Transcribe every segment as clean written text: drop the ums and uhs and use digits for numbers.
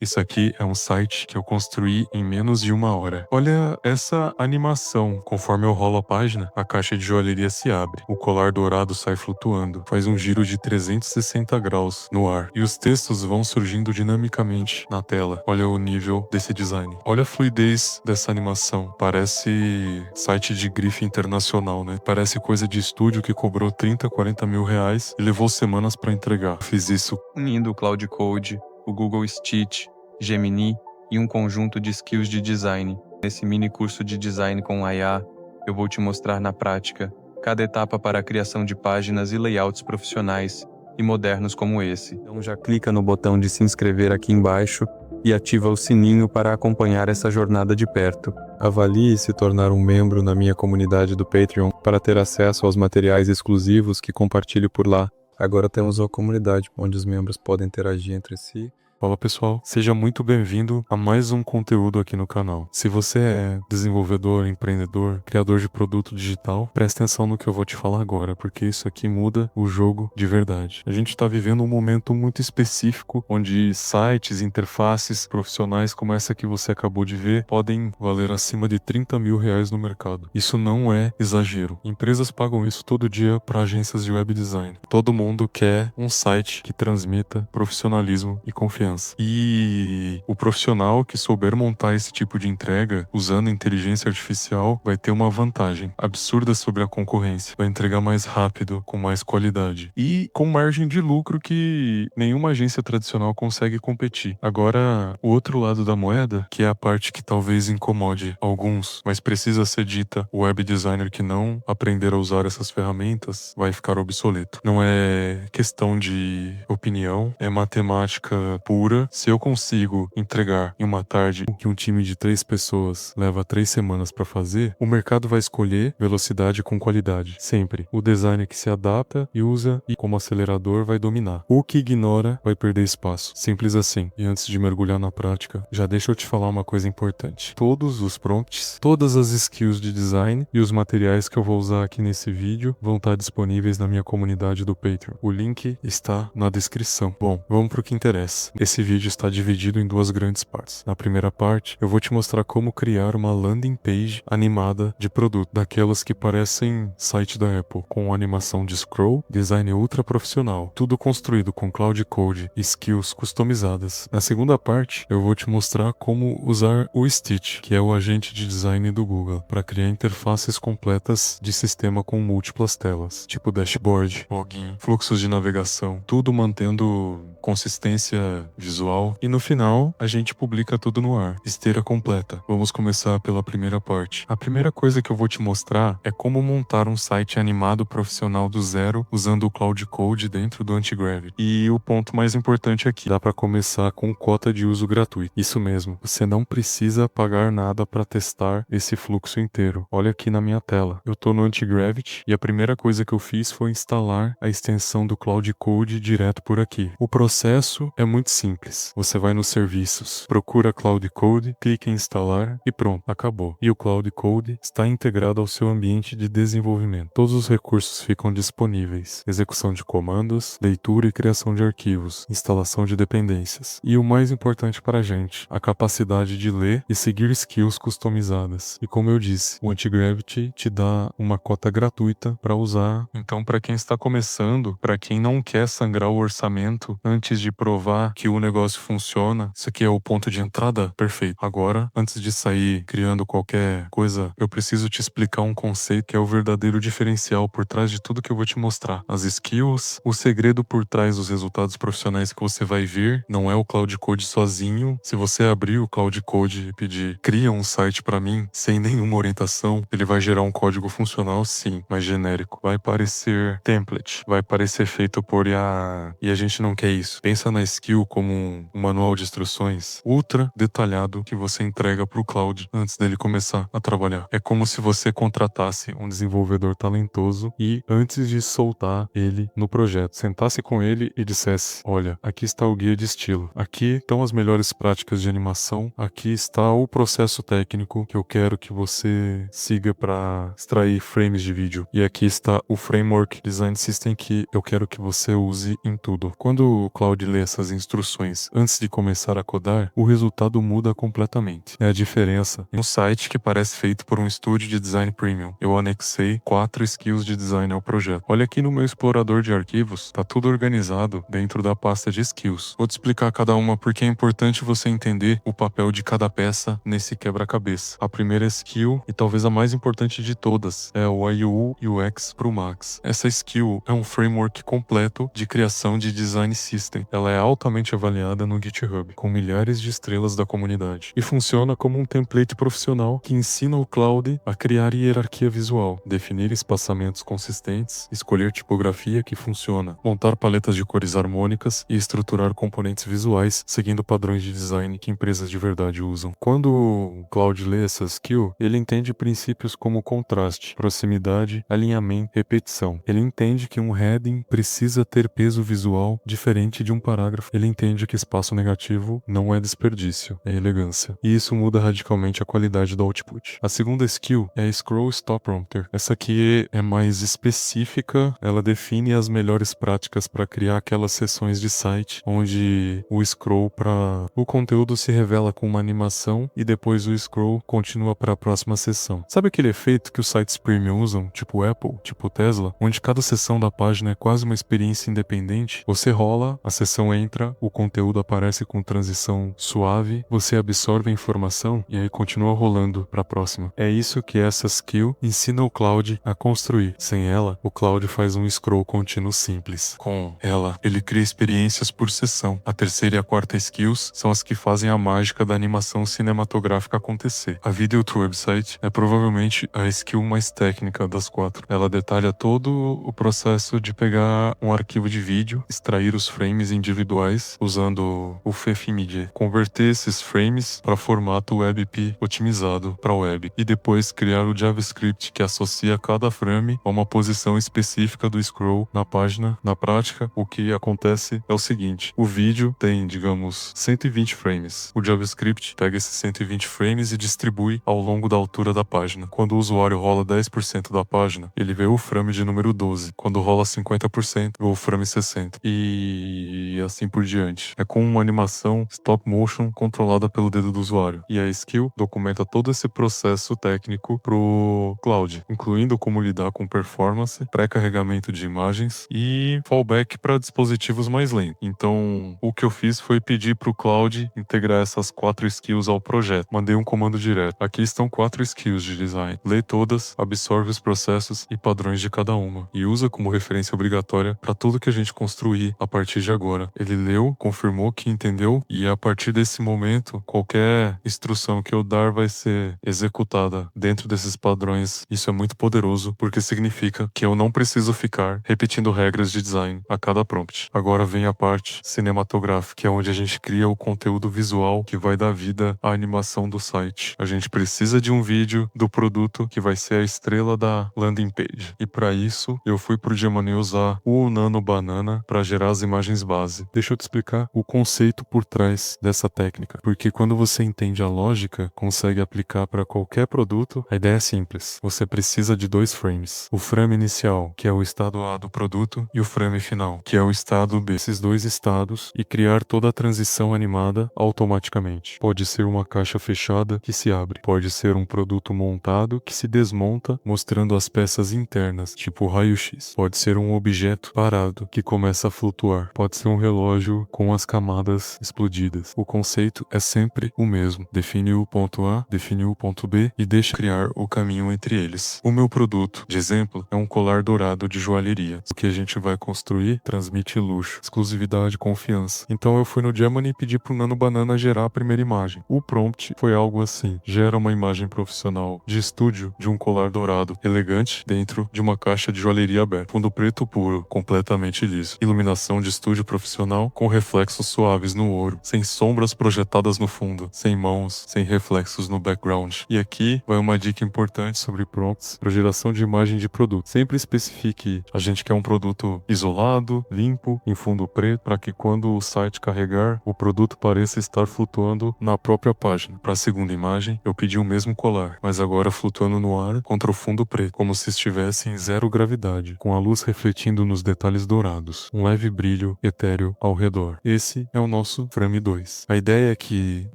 Isso aqui é um site que eu construí em menos de 1 hora. Olha essa animação. Conforme eu rolo a página, a caixa de joalheria se abre. O colar dourado sai flutuando. Faz um giro de 360 graus no ar. E os textos vão surgindo dinamicamente na tela. Olha o nível desse design. Olha a fluidez dessa animação. Parece site de grife internacional, né? Parece coisa de estúdio que cobrou 30, 40 mil reais e levou semanas para entregar. Fiz isso unindo o Cloud Code, o Google Stitch, Gemini e um conjunto de skills de design. Nesse mini curso de design com IA, eu vou te mostrar na prática cada etapa para a criação de páginas e layouts profissionais e modernos como esse. Então já clica no botão de se inscrever aqui embaixo e ativa o sininho para acompanhar essa jornada de perto. Avalie se tornar um membro na minha comunidade do Patreon para ter acesso aos materiais exclusivos que compartilho por lá. Agora temos uma comunidade onde os membros podem interagir entre si. Fala pessoal, seja muito bem-vindo a mais um conteúdo aqui no canal. Se você é desenvolvedor, empreendedor, criador de produto digital, preste atenção no que eu vou te falar agora, porque isso aqui muda o jogo de verdade. A gente está vivendo um momento muito específico, onde sites, interfaces profissionais como essa que você acabou de ver, podem valer acima de 30 mil reais no mercado. Isso não é exagero. Empresas pagam isso todo dia para agências de web design. Todo mundo quer um site que transmita profissionalismo e confiança. E o profissional que souber montar esse tipo de entrega usando inteligência artificial vai ter uma vantagem absurda sobre a concorrência. Vai entregar mais rápido, com mais qualidade e com margem de lucro que nenhuma agência tradicional consegue competir. Agora, o outro lado da moeda, que é a parte que talvez incomode alguns, mas precisa ser dita, o web designer que não aprender a usar essas ferramentas vai ficar obsoleto. Não é questão de opinião, é matemática pura. Se eu consigo entregar em uma tarde o que um time de 3 pessoas leva 3 semanas para fazer, o mercado vai escolher velocidade com qualidade. Sempre. O designer que se adapta e usa e como acelerador vai dominar. O que ignora vai perder espaço. Simples assim. E antes de mergulhar na prática, já deixa eu te falar uma coisa importante. Todos os prompts, todas as skills de design e os materiais que eu vou usar aqui nesse vídeo vão estar disponíveis na minha comunidade do Patreon. O link está na descrição. Bom, vamos pro que interessa. Esse vídeo está dividido em 2 grandes partes. Na primeira parte, eu vou te mostrar como criar uma landing page animada de produto, daquelas que parecem site da Apple, com animação de scroll, design ultra profissional, tudo construído com Cloud Code e skills customizadas. Na segunda parte, eu vou te mostrar como usar o Stitch, que é o agente de design do Google, para criar interfaces completas de sistema com múltiplas telas, tipo dashboard, login, fluxos de navegação, tudo mantendo consistência visual e no final a gente publica tudo no ar, esteira completa. Vamos começar pela primeira parte. A primeira coisa que eu vou te mostrar é como montar um site animado profissional do zero usando o Cloud Code dentro do Antigravity. E o ponto mais importante aqui, dá para começar com cota de uso gratuito. Isso mesmo, você não precisa pagar nada para testar esse fluxo inteiro. Olha aqui na minha tela, eu tô no Antigravity e a primeira coisa que eu fiz foi instalar a extensão do Cloud Code direto por aqui. O processo é muito simples. Você vai nos serviços, procura Cloud Code, clica em instalar e pronto, acabou. E o Cloud Code está integrado ao seu ambiente de desenvolvimento. Todos os recursos ficam disponíveis. Execução de comandos, leitura e criação de arquivos, instalação de dependências. E o mais importante para a gente, a capacidade de ler e seguir skills customizadas. E como eu disse, o Antigravity te dá uma cota gratuita para usar. Então, para quem está começando, para quem não quer sangrar o orçamento antes de provar que o negócio funciona, isso aqui é o ponto de entrada perfeito. Agora, antes de sair criando qualquer coisa, eu preciso te explicar um conceito que é o verdadeiro diferencial por trás de tudo que eu vou te mostrar. As skills, o segredo por trás dos resultados profissionais que você vai ver, não é o Cloud Code sozinho. Se você abrir o Cloud Code e pedir, cria um site para mim, sem nenhuma orientação, ele vai gerar um código funcional, sim, mas genérico. Vai parecer template, vai parecer feito por IA, e a gente não quer isso. Pensa na skill como um manual de instruções ultra detalhado que você entrega para o cloud antes dele começar a trabalhar. É como se você contratasse um desenvolvedor talentoso e antes de soltar ele no projeto, sentasse com ele e dissesse: olha, aqui está o guia de estilo, aqui estão as melhores práticas de animação, aqui está o processo técnico que eu quero que você siga para extrair frames de vídeo, e aqui está o framework design system que eu quero que você use em tudo. Quando o Cloud lê essas instruções antes de começar a codar, o resultado muda completamente. É a diferença em um site que parece feito por um estúdio de design premium. Eu anexei 4 skills de design ao projeto. Olha aqui no meu explorador de arquivos, tá tudo organizado dentro da pasta de skills. Vou te explicar cada uma porque é importante você entender o papel de cada peça nesse quebra-cabeça. A primeira skill, e talvez a mais importante de todas, é o UI UX pro Max. Essa skill é um framework completo de criação de design system. Ela é altamente avaliada no GitHub, com milhares de estrelas da comunidade, e funciona como um template profissional que ensina o Cloud a criar hierarquia visual, definir espaçamentos consistentes, escolher tipografia que funciona, montar paletas de cores harmônicas e estruturar componentes visuais seguindo padrões de design que empresas de verdade usam. Quando o Cloud lê essa skill, ele entende princípios como contraste, proximidade, alinhamento, repetição. Ele entende que um heading precisa ter peso visual diferente de um parágrafo. Ele entende que espaço negativo não é desperdício, é elegância. E isso muda radicalmente a qualidade do output. A segunda skill é a Scroll Stop Prompter. Essa aqui é mais específica, ela define as melhores práticas para criar aquelas seções de site onde o scroll para o conteúdo se revela com uma animação e depois o scroll continua para a próxima seção. Sabe aquele efeito que os sites premium usam, tipo Apple, tipo Tesla, onde cada seção da página é quase uma experiência independente? Você rola, a seção entra, o conteúdo aparece com transição suave, você absorve a informação e aí continua rolando para a próxima. É isso que essa skill ensina o Cloud a construir. Sem ela, o Cloud faz um scroll contínuo simples. Com ela, ele cria experiências por seção. A terceira e a quarta skills são as que fazem a mágica da animação cinematográfica acontecer. A Video to Website é provavelmente a skill mais técnica das 4. Ela detalha todo o processo de pegar um arquivo de vídeo, extrair os frames individuais usando o FFmpeg, converter esses frames para formato WebP otimizado para web e depois criar o JavaScript que associa cada frame a uma posição específica do scroll na página. Na prática, o que acontece é o seguinte: o vídeo tem, digamos, 120 frames. O JavaScript pega esses 120 frames e distribui ao longo da altura da página. Quando o usuário rola 10% da página, ele vê o frame de número 12. Quando rola 50%, vê o frame 60. E assim por diante. É com uma animação stop motion controlada pelo dedo do usuário. E a skill documenta todo esse processo técnico pro Cloud, incluindo como lidar com performance, pré-carregamento de imagens e fallback para dispositivos mais lentos. Então, o que eu fiz foi pedir pro Cloud integrar essas 4 skills ao projeto. Mandei um comando direto. Aqui estão 4 skills de design. Lê todas, absorve os processos e padrões de cada uma e usa como referência obrigatória para tudo que a gente construir a partir de agora. Ele leu, confirmou que entendeu e a partir desse momento, qualquer instrução que eu dar vai ser executada dentro desses padrões. Isso é muito poderoso porque significa que eu não preciso ficar repetindo regras de design a cada prompt. Agora vem a parte cinematográfica, que é onde a gente cria o conteúdo visual que vai dar vida à animação do site. A gente precisa de um vídeo do produto que vai ser a estrela da landing page. E para isso, eu fui pro Gemini usar o Nano Banana para gerar as imagens base. Deixa eu te explicar o conceito por trás dessa técnica, porque quando você entende a lógica, consegue aplicar para qualquer produto. A ideia é simples. Você precisa de 2 frames. O frame inicial, que é o estado A do produto, e o frame final, que é o estado B. Esses 2 estados e criar toda a transição animada automaticamente. Pode ser uma caixa fechada que se abre. Pode ser um produto montado que se desmonta, mostrando as peças internas, tipo raio-x. Pode ser um objeto parado que começa a flutuar. Pode ser um relógio com as camadas explodidas. O conceito é sempre o mesmo. Define o ponto A, define o ponto B e deixa criar o caminho entre eles. O meu produto, de exemplo, é um colar dourado de joalheria. O que a gente vai construir transmite luxo, exclusividade, confiança. Então eu fui no Gemini e pedi pro Nano Banana gerar a primeira imagem. O prompt foi algo assim: gera uma imagem profissional de estúdio de um colar dourado, elegante, dentro de uma caixa de joalheria aberta. Fundo preto puro, completamente liso. Iluminação de estúdio profissional com reflexos suaves no ouro, sem sombras projetadas no fundo, sem mãos, sem reflexos no background. E aqui vai uma dica importante sobre prompts para geração de imagem de produto. Sempre especifique: a gente quer um produto isolado, limpo, em fundo preto, para que quando o site carregar, o produto pareça estar flutuando na própria página. Para a segunda imagem, eu pedi o mesmo colar, mas agora flutuando no ar contra o fundo preto, como se estivesse em zero gravidade, com a luz refletindo nos detalhes dourados, um leve brilho e etéreo ao redor. Esse é o nosso frame 2. A ideia é que,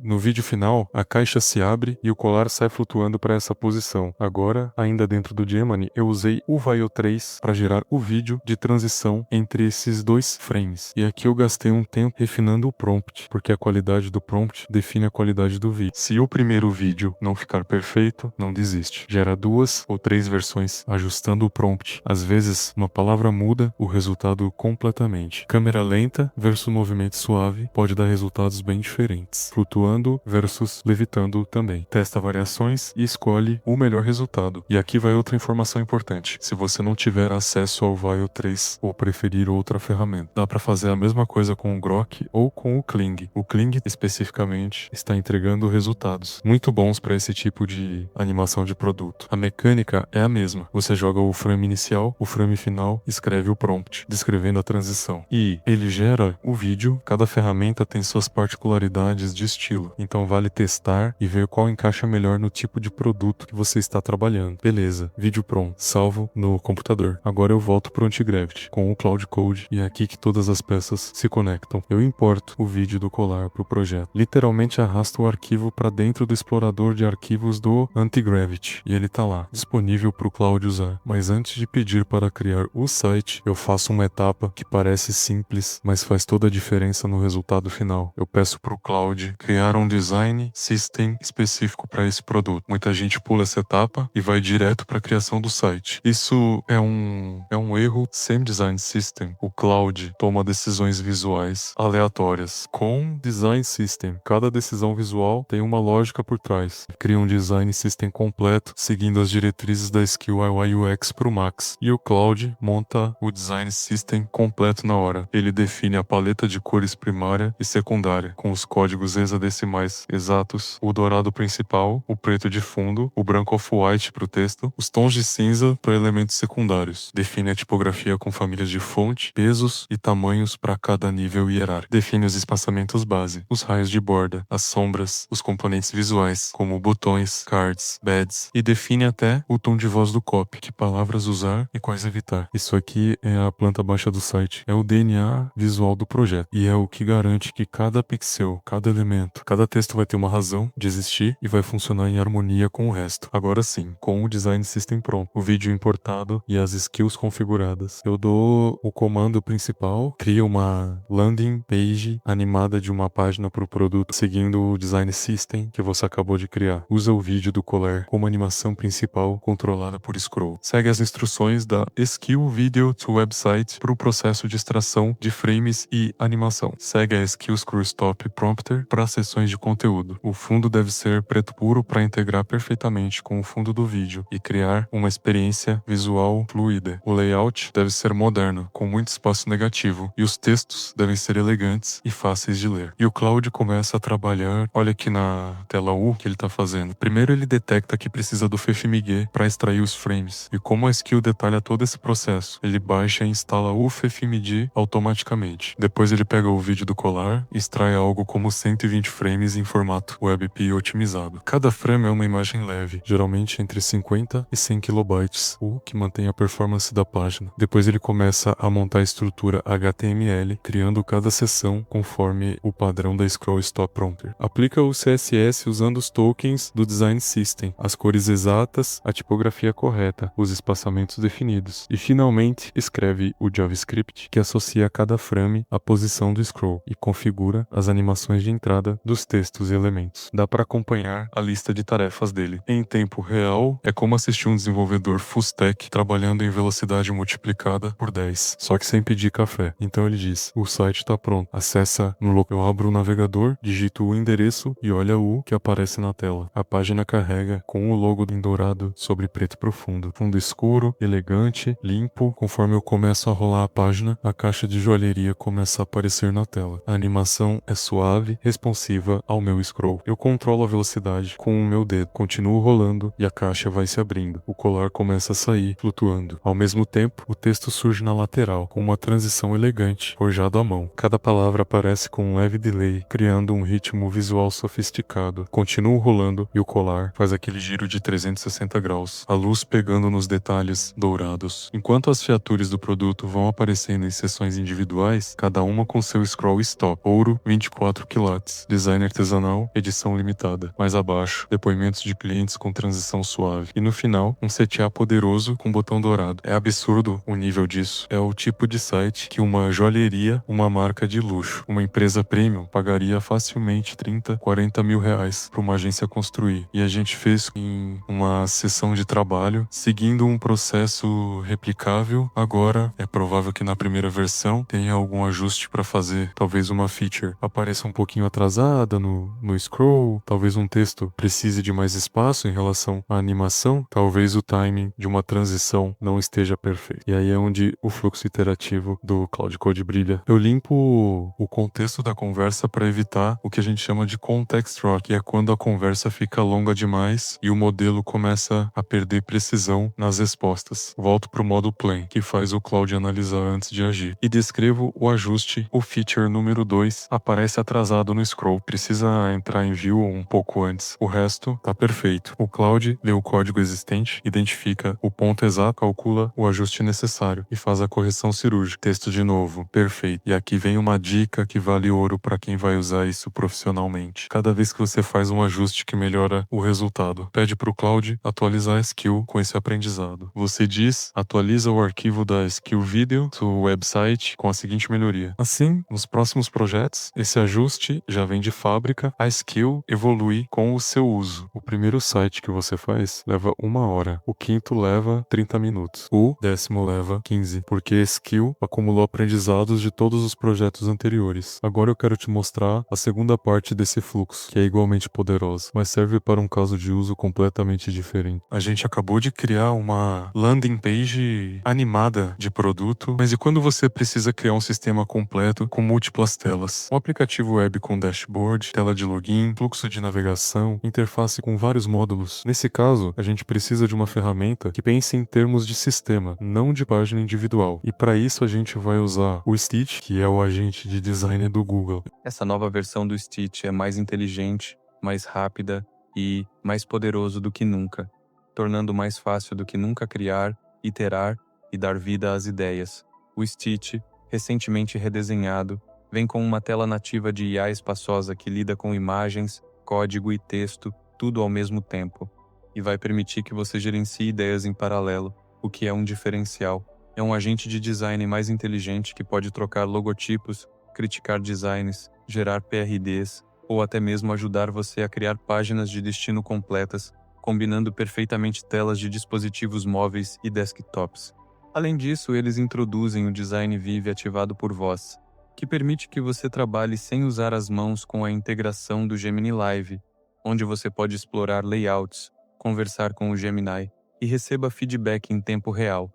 no vídeo final, a caixa se abre e o colar sai flutuando para essa posição. Agora, ainda dentro do Gemini, eu usei o Vio 3 para gerar o vídeo de transição entre esses dois frames. E aqui eu gastei um tempo refinando o prompt, porque a qualidade do prompt define a qualidade do vídeo. Se o primeiro vídeo não ficar perfeito, não desiste. Gera 2 ou 3 versões ajustando o prompt. Às vezes, uma palavra muda o resultado completamente. Câmera lenta versus movimento suave pode dar resultados bem diferentes. Flutuando versus levitando também. Testa variações e escolhe o melhor resultado. E aqui vai outra informação importante. Se você não tiver acesso ao Vio 3 ou preferir outra ferramenta, dá para fazer a mesma coisa com o Grok ou com o Kling. O Kling, especificamente, está entregando resultados muito bons para esse tipo de animação de produto. A mecânica é a mesma. Você joga o frame inicial, o frame final, escreve o prompt, descrevendo a transição. E ele gera o vídeo. Cada ferramenta tem suas particularidades de estilo. Então vale testar e ver qual encaixa melhor no tipo de produto que você está trabalhando. Beleza, vídeo pronto, salvo no computador. Agora eu volto pro Antigravity com o Cloud Code e é aqui que todas as peças se conectam. Eu importo o vídeo do colar pro projeto. Literalmente arrasto o arquivo para dentro do explorador de arquivos do Antigravity e ele tá lá, disponível pro Cloud usar. Mas antes de pedir para criar o site, eu faço uma etapa que parece simples, mas faz toda a diferença no resultado final. Eu peço pro Cloud criar um design system específico para esse produto. Muita gente pula essa etapa e vai direto para a criação do site. Isso é um erro sem design system. O Cloud toma decisões visuais aleatórias. Com design system, cada decisão visual tem uma lógica por trás. Cria um design system completo, seguindo as diretrizes da skill UI UX pro Max. E o Cloud monta o design system completo na hora. Ele define a paleta de cores primária e secundária, com os códigos hexadecimais exatos, o dourado principal, o preto de fundo, o branco off-white para o texto, os tons de cinza para elementos secundários. Define a tipografia com famílias de fonte, pesos e tamanhos para cada nível hierárquico. Define os espaçamentos base, os raios de borda, as sombras, os componentes visuais, como botões, cards, badges, e define até o tom de voz do copy, que palavras usar e quais evitar. Isso aqui é a planta baixa do site, é o DNA visual do projeto, e é o que garante que cada pixel, cada elemento, cada texto vai ter uma razão de existir e vai funcionar em harmonia com o resto. Agora sim, com o design system pronto, o vídeo importado e as skills configuradas, eu dou o comando principal, crio uma landing page animada de uma página para o produto, seguindo o design system que você acabou de criar. Usa o vídeo do colar como animação principal controlada por scroll. Segue as instruções da skill video to website para o processo de extração de frames e animação. Segue a skill screw stop prompter para sessões de conteúdo. O fundo deve ser preto puro para integrar perfeitamente com o fundo do vídeo e criar uma experiência visual fluida. O layout deve ser moderno, com muito espaço negativo, e os textos devem ser elegantes e fáceis de ler. E o Cloud começa a trabalhar, olha aqui na tela U que ele está fazendo. Primeiro ele detecta que precisa do Fefimiguê para extrair os frames, e como a skill detalha todo esse processo, ele baixa e instala o Fefimid automaticamente. Depois ele pega o vídeo do colar e extrai algo como 120 frames em formato WebP otimizado. Cada frame é uma imagem leve, geralmente entre 50 e 100 kilobytes, o que mantém a performance da página. Depois ele começa a montar a estrutura HTML, criando cada seção conforme o padrão da Scroll Stop Prompter. Aplica o CSS usando os tokens do Design System, as cores exatas, a tipografia correta, os espaçamentos definidos. E finalmente escreve o JavaScript que associa cada frame à posição do scroll e configura as animações de entrada dos textos e elementos. Dá para acompanhar a lista de tarefas dele. Em tempo real, é como assistir um desenvolvedor full stack trabalhando em velocidade multiplicada por 10, só que sem pedir café. Então ele diz, o site está pronto, acessa no local. Eu abro o navegador, digito o endereço e olha o que aparece na tela. A página carrega com o logo em dourado sobre preto profundo. Fundo escuro, elegante, limpo. Conforme eu começo a rolar a página, a caixa de joalheria começa a aparecer na tela. A animação é suave, responsiva ao meu scroll. Eu controlo a velocidade com o meu dedo. Continuo rolando e a caixa vai se abrindo. O colar começa a sair, flutuando. Ao mesmo tempo, o texto surge na lateral, com uma transição elegante, forjado à mão. Cada palavra aparece com um leve delay, criando um ritmo visual sofisticado. Continuo rolando e o colar faz aquele giro de 360 graus, a luz pegando nos detalhes dourados. Enquanto as features do produto vão aparecendo em seções individuais, individuais, cada uma com seu scroll stop, ouro 24 quilates, design artesanal, edição limitada. Mais abaixo, depoimentos de clientes com transição suave. E no final, um CTA poderoso com botão dourado. É absurdo o nível disso. É o tipo de site que uma joalheria, uma marca de luxo, uma empresa premium pagaria facilmente 30, 40 mil reais para uma agência construir. E a gente fez em uma sessão de trabalho, seguindo um processo replicável. Agora, é provável que na primeira versão tenha algum ajuste para fazer. Talvez uma feature apareça um pouquinho atrasada no scroll, talvez um texto precise de mais espaço em relação à animação, talvez o timing de uma transição não esteja perfeito. E aí é onde o fluxo iterativo do Cloud Code brilha. Eu limpo o contexto da conversa para evitar o que a gente chama de context rot, que é quando a conversa fica longa demais e o modelo começa a perder precisão nas respostas. Volto para o modo plain, que faz o Cloud analisar antes de agir. E descrevo o ajuste. O feature número 2 aparece atrasado no scroll. Precisa entrar em view um pouco antes. O resto tá perfeito. O Cloud lê o código existente, identifica o ponto exato, calcula o ajuste necessário e faz a correção cirúrgica. Texto de novo. Perfeito. E aqui vem uma dica que vale ouro para quem vai usar isso profissionalmente. Cada vez que você faz um ajuste que melhora o resultado, pede para o Cloud atualizar a skill com esse aprendizado. Você diz, atualiza o arquivo da skill video do website com a seguinte melhoria. Assim, nos próximos projetos, esse ajuste já vem de fábrica, a skill evolui com o seu uso. O primeiro site que você faz leva 1 hora, o quinto leva 30 minutos, o 10º leva 15, porque a skill acumulou aprendizados de todos os projetos anteriores. Agora eu quero te mostrar a segunda parte desse fluxo, que é igualmente poderosa, mas serve para um caso de uso completamente diferente. A gente acabou de criar uma landing page animada de produto, mas e quando você precisa criar um sistema completo com múltiplas telas? Um aplicativo web com dashboard, tela de login, fluxo de navegação, interface com vários módulos. Nesse caso, a gente precisa de uma ferramenta que pense em termos de sistema, não de página individual. E para isso a gente vai usar o Stitch, que é o agente de design do Google. Essa nova versão do Stitch é mais inteligente, mais rápida e mais poderoso do que nunca, tornando mais fácil do que nunca criar, iterar e dar vida às ideias. O Stitch, recentemente redesenhado, vem com uma tela nativa de IA espaçosa que lida com imagens, código e texto, tudo ao mesmo tempo, e vai permitir que você gerencie ideias em paralelo, o que é um diferencial. É um agente de design mais inteligente que pode trocar logotipos, criticar designs, gerar PRDs, ou até mesmo ajudar você a criar páginas de destino completas, combinando perfeitamente telas de dispositivos móveis e desktops. Além disso, eles introduzem o Design Vive ativado por voz, que permite que você trabalhe sem usar as mãos com a integração do Gemini Live, onde você pode explorar layouts, conversar com o Gemini e receba feedback em tempo real.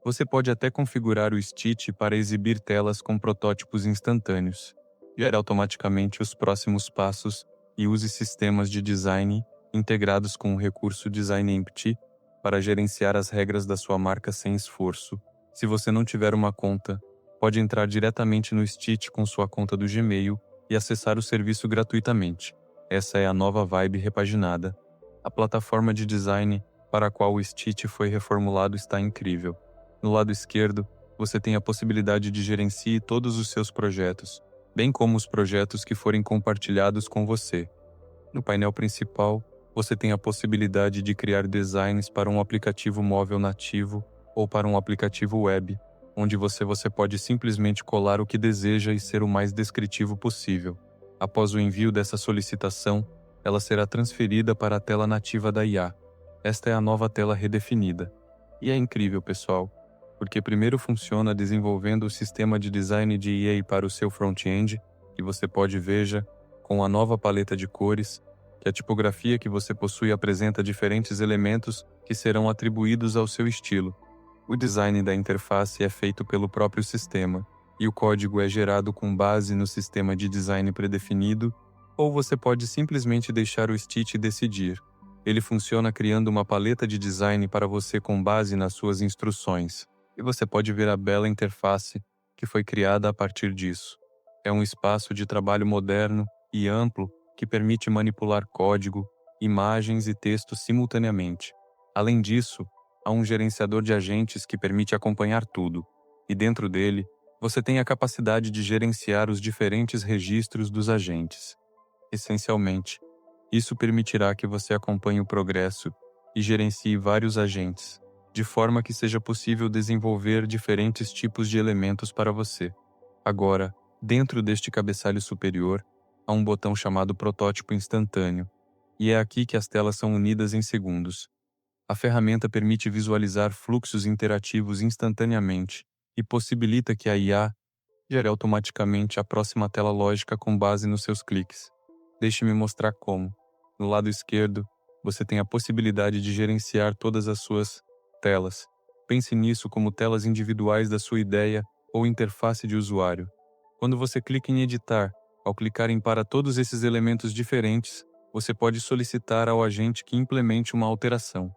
Você pode até configurar o Stitch para exibir telas com protótipos instantâneos. Gere automaticamente os próximos passos e use sistemas de design integrados com o recurso Design Empty para gerenciar as regras da sua marca sem esforço. Se você não tiver uma conta, pode entrar diretamente no Stitch com sua conta do Gmail e acessar o serviço gratuitamente. Essa é a nova Vibe repaginada. A plataforma de design para a qual o Stitch foi reformulado está incrível. No lado esquerdo, você tem a possibilidade de gerenciar todos os seus projetos, bem como os projetos que forem compartilhados com você. No painel principal, você tem a possibilidade de criar designs para um aplicativo móvel nativo ou para um aplicativo web, onde você pode simplesmente colar o que deseja e ser o mais descritivo possível. Após o envio dessa solicitação, ela será transferida para a tela nativa da IA. Esta é a nova tela redefinida. E é incrível, pessoal, porque primeiro funciona desenvolvendo o sistema de design de IA para o seu front-end, que você pode veja, com a nova paleta de cores, que a tipografia que você possui apresenta diferentes elementos que serão atribuídos ao seu estilo. O design da interface é feito pelo próprio sistema, e o código é gerado com base no sistema de design predefinido, ou você pode simplesmente deixar o Stitch decidir. Ele funciona criando uma paleta de design para você com base nas suas instruções, e você pode ver a bela interface que foi criada a partir disso. É um espaço de trabalho moderno e amplo que permite manipular código, imagens e texto simultaneamente. Além disso, há um gerenciador de agentes que permite acompanhar tudo, e dentro dele, Você tem a capacidade de gerenciar os diferentes registros dos agentes. Essencialmente, isso permitirá que você acompanhe o progresso e gerencie vários agentes, de forma que seja possível desenvolver diferentes tipos de elementos para você. Agora, dentro deste cabeçalho superior, há um botão chamado Protótipo Instantâneo, e é aqui que as telas são unidas em segundos. A ferramenta permite visualizar fluxos interativos instantaneamente e possibilita que a IA gere automaticamente a próxima tela lógica com base nos seus cliques. Deixe-me mostrar como. No lado esquerdo, você tem a possibilidade de gerenciar todas as suas telas. Pense nisso como telas individuais da sua ideia ou interface de usuário. Quando você clica em editar, ao clicar em para todos esses elementos diferentes, você pode solicitar ao agente que implemente uma alteração.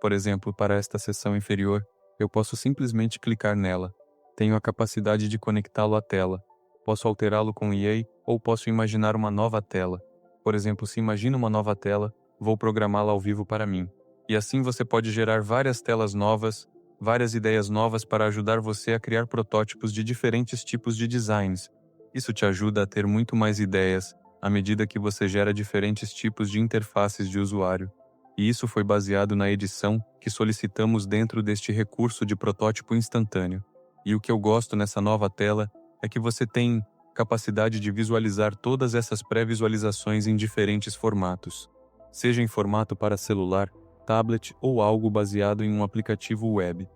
Por exemplo, para esta seção inferior, eu posso simplesmente clicar nela. Tenho a capacidade de conectá-lo à tela. Posso alterá-lo com EA ou posso imaginar uma nova tela. Por exemplo, se imagino uma nova tela, vou programá-la ao vivo para mim. E assim você pode gerar várias telas novas, várias ideias novas para ajudar você a criar protótipos de diferentes tipos de designs. Isso te ajuda a ter muito mais ideias à medida que você gera diferentes tipos de interfaces de usuário. E isso foi baseado na edição que solicitamos dentro deste recurso de protótipo instantâneo. E o que eu gosto nessa nova tela é que você tem capacidade de visualizar todas essas pré-visualizações em diferentes formatos, seja em formato para celular, tablet ou algo baseado em um aplicativo web.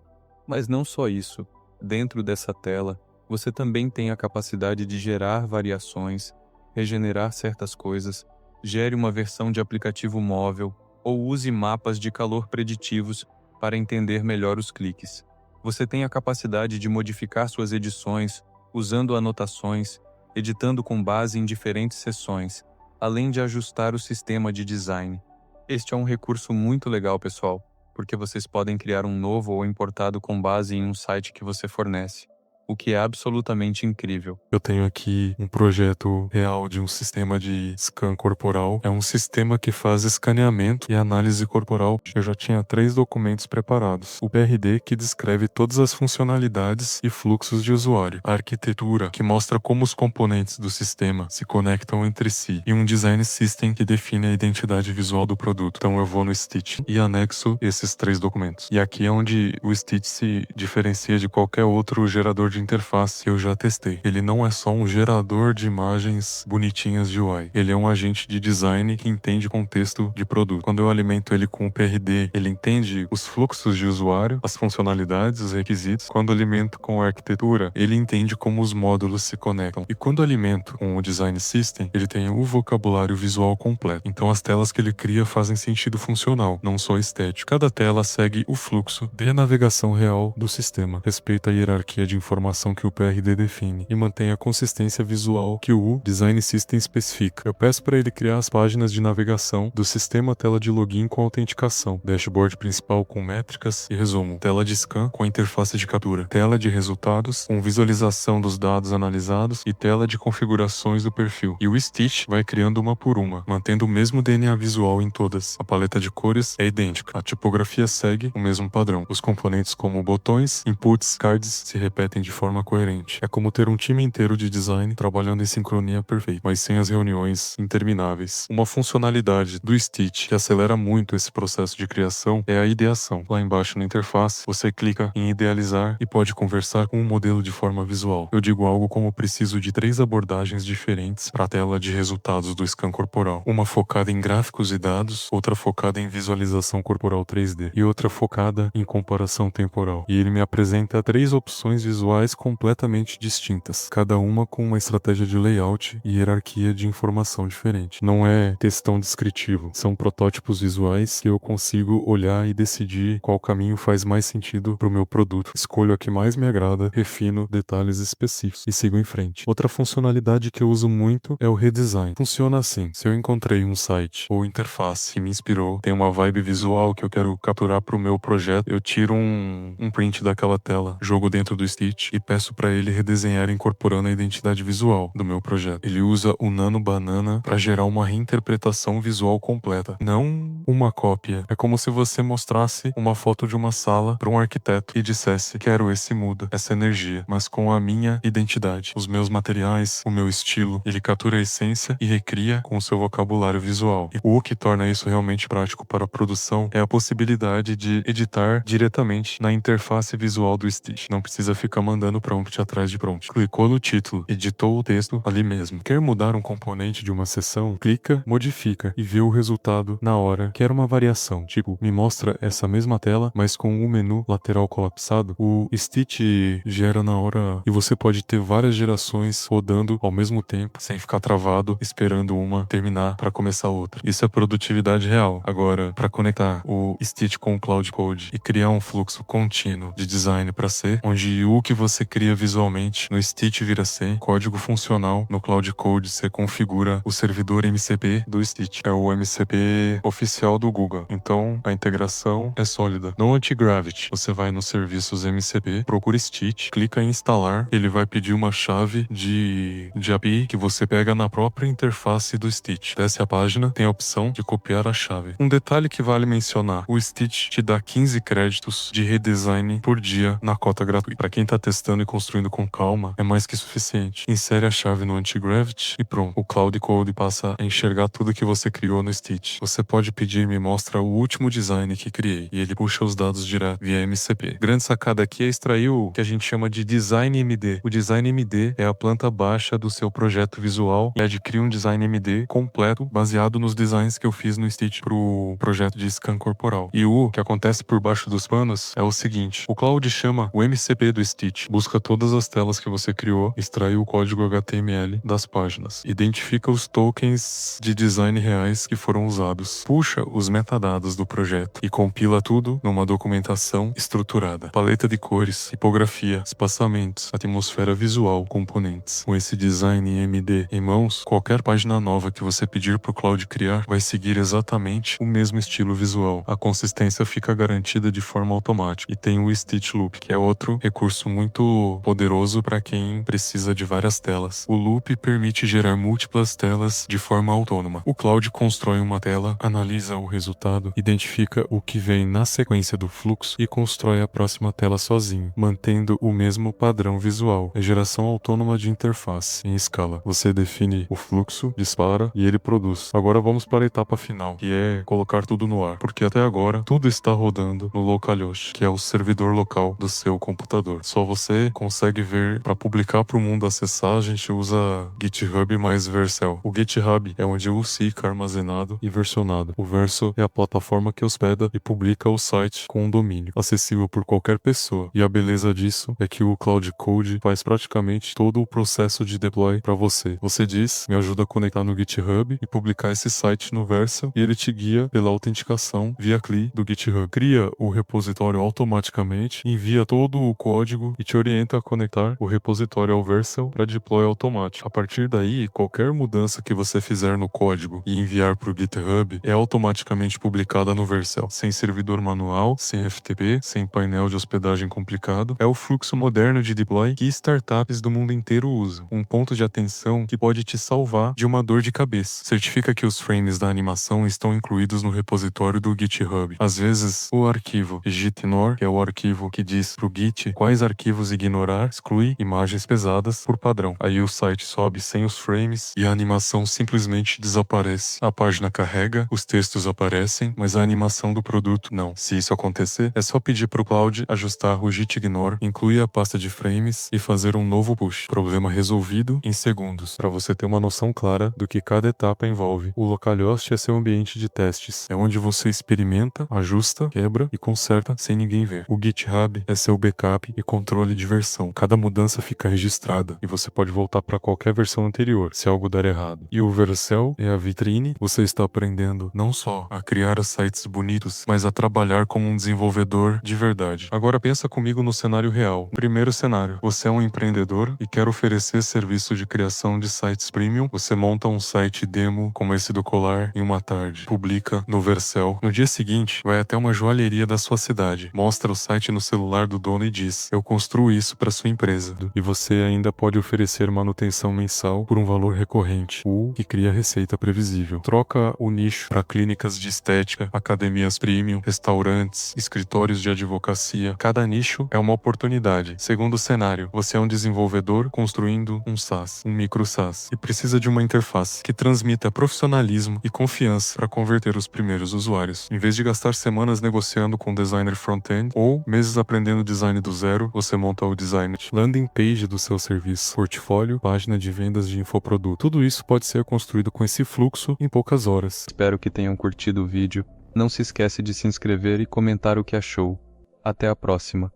Mas não só isso, dentro dessa tela, você também tem a capacidade de gerar variações, regenerar certas coisas, gere uma versão de aplicativo móvel, ou use mapas de calor preditivos para entender melhor os cliques. Você tem a capacidade de modificar suas edições, usando anotações, editando com base em diferentes seções, além de ajustar o sistema de design. Este é um recurso muito legal, pessoal, porque vocês podem criar um novo ou importado com base em um site que você fornece, o que é absolutamente incrível. Eu tenho aqui um projeto real de um sistema de scan corporal. É um sistema que faz escaneamento e análise corporal. Eu já tinha 3 documentos preparados. O PRD, que descreve todas as funcionalidades e fluxos de usuário. A arquitetura, que mostra como os componentes do sistema se conectam entre si. E um design system, que define a identidade visual do produto. Então eu vou no Stitch e anexo esses 3 documentos. E aqui é onde o Stitch se diferencia de qualquer outro gerador de interface que eu já testei. Ele não é só um gerador de imagens bonitinhas de UI. Ele é um agente de design que entende contexto de produto. Quando eu alimento ele com o PRD, ele entende os fluxos de usuário, as funcionalidades, os requisitos. Quando eu alimento com a arquitetura, ele entende como os módulos se conectam. E quando eu alimento com o Design System, ele tem o vocabulário visual completo. Então as telas que ele cria fazem sentido funcional, não só estético. Cada tela segue o fluxo de navegação real do sistema, respeita a hierarquia de informação que o PRD define e mantém a consistência visual que o Design System especifica. Eu peço para ele criar as páginas de navegação do sistema, tela de login com autenticação, dashboard principal com métricas e resumo, tela de scan com interface de captura, tela de resultados com visualização dos dados analisados e tela de configurações do perfil. E o Stitch vai criando uma por uma, mantendo o mesmo DNA visual em todas. A paleta de cores é idêntica. A tipografia segue o mesmo padrão. Os componentes como botões, inputs, cards se repetem de forma coerente. É como ter um time inteiro de design trabalhando em sincronia perfeita, mas sem as reuniões intermináveis. Uma funcionalidade do Stitch que acelera muito esse processo de criação é a ideação. Lá embaixo na interface, você clica em idealizar e pode conversar com o modelo de forma visual. Eu digo algo como preciso de 3 abordagens diferentes para a tela de resultados do scan corporal. Uma focada em gráficos e dados, outra focada em visualização corporal 3D e outra focada em comparação temporal. E ele me apresenta 3 opções visuais completamente distintas, cada uma com uma estratégia de layout e hierarquia de informação diferente. Não é textão descritivo, são protótipos visuais que eu consigo olhar e decidir qual caminho faz mais sentido para o meu produto. Escolho a que mais me agrada, refino detalhes específicos e sigo em frente. Outra funcionalidade que eu uso muito é o redesign. Funciona assim: se eu encontrei um site ou interface que me inspirou, tem uma vibe visual que eu quero capturar para o meu projeto, eu tiro um print daquela tela, jogo dentro do Stitch Stitch e peço para ele redesenhar incorporando a identidade visual do meu projeto. Ele usa o Nano Banana para gerar uma reinterpretação visual completa, não uma cópia. É como se você mostrasse uma foto de uma sala para um arquiteto e dissesse: quero esse muda, essa energia, mas com a minha identidade, os meus materiais, o meu estilo. Ele captura a essência e recria com o seu vocabulário visual. E o que torna isso realmente prático para a produção é a possibilidade de editar diretamente na interface visual do Stitch. Não precisa ficar mandando prompt atrás de prompt. Clicou no título, editou o texto ali mesmo. Quer mudar um componente de uma seção? Clica, modifica e vê o resultado na hora. Quer uma variação, tipo, me mostra essa mesma tela, mas com o menu lateral colapsado? O Stitch gera na hora e você pode ter várias gerações rodando ao mesmo tempo, sem ficar travado, esperando uma terminar para começar outra. Isso é produtividade real. Agora, para conectar o Stitch com o Cloud Code e criar um fluxo contínuo de design para C, onde o que você cria visualmente no Stitch vira C, código funcional, no Cloud Code você configura o servidor MCP do Stitch. É o MCP oficial do Google. Então, a integração é sólida. No Anti-Gravity, você vai nos serviços MCP, procura Stitch, clica em instalar, ele vai pedir uma chave de API que você pega na própria interface do Stitch. Desce a página, tem a opção de copiar a chave. Um detalhe que vale mencionar: o Stitch te dá 15 créditos de redesign por dia na cota gratuita. Para quem tá testando e construindo com calma, é mais que suficiente. Insere a chave no Anti-Gravity e pronto. O Cloud Code passa a enxergar tudo que você criou no Stitch. Você pode pedir: me mostra o último design que criei, e ele puxa os dados direto via MCP. Grande sacada aqui é extrair o que a gente chama de Design MD. O Design MD é a planta baixa do seu projeto visual e adquirir um Design MD completo baseado nos designs que eu fiz no Stitch pro projeto de scan corporal. E o que acontece por baixo dos panos é o seguinte: o Cloud chama o MCP do Stitch, busca todas as telas que você criou, extrai o código HTML das páginas, identifica os tokens de design reais que foram usados, puxa os metadados do projeto e compila tudo numa documentação estruturada. Paleta de cores, tipografia, espaçamentos, atmosfera visual, componentes. Com esse design MD em mãos, qualquer página nova que você pedir pro Cloud criar vai seguir exatamente o mesmo estilo visual. A consistência fica garantida de forma automática. E tem o Stitch Loop, que é outro recurso muito poderoso para quem precisa de várias telas. O Loop permite gerar múltiplas telas de forma autônoma. O Cloud constrói uma tela, analisa o resultado, identifica o que vem na sequência do fluxo e constrói a próxima tela sozinho, mantendo o mesmo padrão visual. É geração autônoma de interface em escala. Você define o fluxo, dispara e ele produz. Agora vamos para a etapa final, que é colocar tudo no ar, porque até agora tudo está rodando no Localhost, que é o servidor local do seu computador. Só você consegue ver. Para publicar para o mundo acessar, a gente usa GitHub mais Vercel. O GitHub é onde o C fica armazenado e versionado. O Verso é a plataforma que hospeda e publica o site com um domínio, acessível por qualquer pessoa. E a beleza disso é que o Cloud Code faz praticamente todo o processo de deploy para você. Você diz: me ajuda a conectar no GitHub e publicar esse site no Vercel, e ele te guia pela autenticação via CLI do GitHub. Cria o repositório automaticamente, envia todo o código e te orienta a conectar o repositório ao Vercel para deploy automático. A partir daí, qualquer mudança que você fizer no código e enviar para o GitHub é automaticamente publicada no Vercel, sem servidor manual, sem FTP, sem painel de hospedagem complicado. É o fluxo moderno de deploy que startups do mundo inteiro usam. Um ponto de atenção que pode te salvar de uma dor de cabeça. Certifica que os frames da animação estão incluídos no repositório do GitHub. Às vezes, o arquivo gitignore, que é o arquivo que diz pro Git quais arquivos ignorar, exclui imagens pesadas por padrão. Aí o site sobe sem os frames e a animação simplesmente desaparece. A página carrega, os textos aparecem, mas a animação do produto não. Se isso acontecer, é só pedir pro Cloud ajustar o gitignore, incluir a pasta de frames e fazer um novo push. Problema resolvido em segundos. Para você ter uma noção clara do que cada etapa envolve, o Localhost é seu ambiente de testes. É onde você experimenta, ajusta, quebra e conserta sem ninguém ver. O GitHub é seu backup e controle de versão. Cada mudança fica registrada e você pode voltar para qualquer versão anterior se algo der errado. E o Vercel é a vitrine. Você está aprendendo não só a criar sites bonitos, mas a trabalhar como um desenvolvedor de verdade. Agora pensa comigo no cenário real. Primeiro cenário: você é um empreendedor e quer oferecer serviço de criação de sites premium. Você monta um site demo como esse do colar em uma tarde, publica no Vercel. No dia seguinte, vai até uma joalheria da sua cidade, mostra o site no celular do dono e diz: eu construí construa isso para sua empresa. E você ainda pode oferecer manutenção mensal por um valor recorrente, o que cria receita previsível. Troca o nicho para clínicas de estética, academias premium, restaurantes, escritórios de advocacia. Cada nicho é uma oportunidade. Segundo cenário, você é um desenvolvedor construindo um SaaS, um micro SaaS, e precisa de uma interface que transmita profissionalismo e confiança para converter os primeiros usuários. Em vez de gastar semanas negociando com um designer front-end ou meses aprendendo design do zero, você monta o design, landing page do seu serviço, portfólio, página de vendas de infoproduto. Tudo isso pode ser construído com esse fluxo em poucas horas. Espero que tenham curtido o vídeo. Não se esquece de se inscrever e comentar o que achou. Até a próxima.